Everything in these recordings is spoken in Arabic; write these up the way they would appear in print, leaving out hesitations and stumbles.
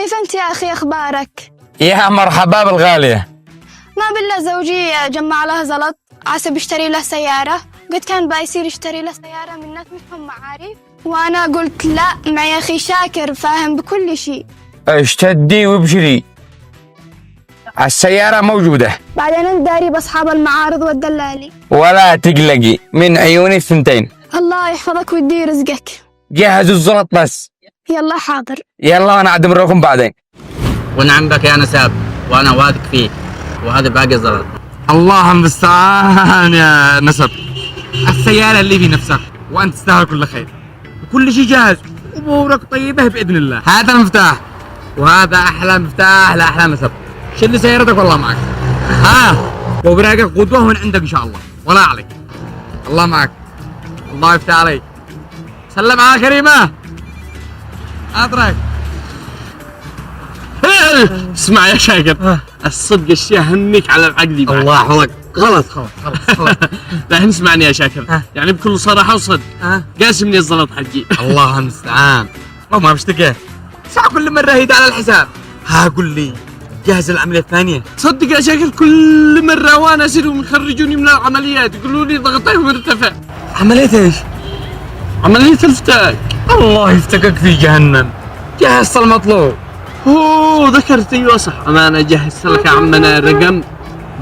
كيف أنت يا أخي أخبارك؟ يا مرحبا بالغالية. ما بالله زوجي جمع له زلط، عسى بيشتري له سيارة، قد كان بيصير يشتري له سيارة من ناس مثلهم معارف، وأنا قلت لا، معي أخي شاكر فاهم بكل شيء. اشتدي وابشري، السيارة موجودة. بعدين أنت داري بأصحاب المعارض والدلالي. ولا تقلقي من عيوني الثنتين. الله يحفظك ويدي رزقك. جهزوا الزلط بس. يلا حاضر. يلا أنا أعدم الرقم بعدين. ونعم بك يا نساب، وانا واثق فيك، وهذا باقي زلط. الله المستعان يا نسب. السيارة اللي في نفسك وانت تستاهل كل خير، وكل شيء جاهز، امورك طيبة باذن الله. هذا المفتاح، وهذا احلى مفتاح لاحلى نسب. شد سيارتك والله معك. وبراقك قدوة من عندك ان شاء الله، ولا عليك. الله معك، الله يفتح عليك. سلم على كريمة. اترك. اسمع يا شاكر، الصدق الشيء همك على العقد. الله يحفظك. خلاص. لا اسمعني يا شاكر، يعني بكل صراحة وصدق، قاسمني الزلط حقي. الله المستعان. ما بشتكي، ساعة كل مرة هيد على الحساب. قل لي، جاهز العملية الثانية؟ صدق يا شاكر، كل مرة وانا اسيرهم يخرجوني من العمليات يقولوا لي ضغطك مرتفع. عملية ايش؟ عملية الفتاك. الله يفتكك في جهنم. جهزت المطلوب. ذكرت، ايوه صح، انا جهزت لك يا عمنا رقم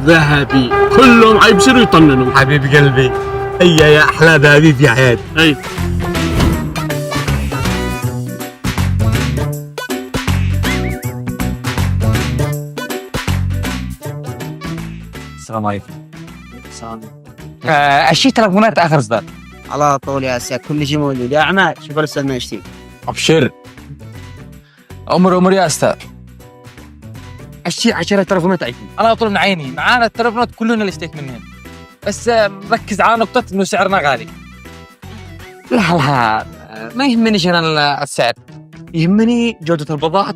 ذهبي، كلهم حيبصروا يطننوا. حبيب قلبي، هيا يا احلى ذهبي في حياتي. اي السلام عليكم. اشي تلفونات اخر اصدار. على طول يا سيد، كل شيء موجود يا عماد. شوف الاستاذ ما يشتي. ابشر. امر يا استاذ. الشيء 10 تلفونات عيني. انا اطلب من عيني، معانا التلفونات كلنا اللي اشتريت منهم، بس ركز على نقطة انه سعرنا غالي. لا ما يهمنيش انا السعر، يهمني جودة البضاعة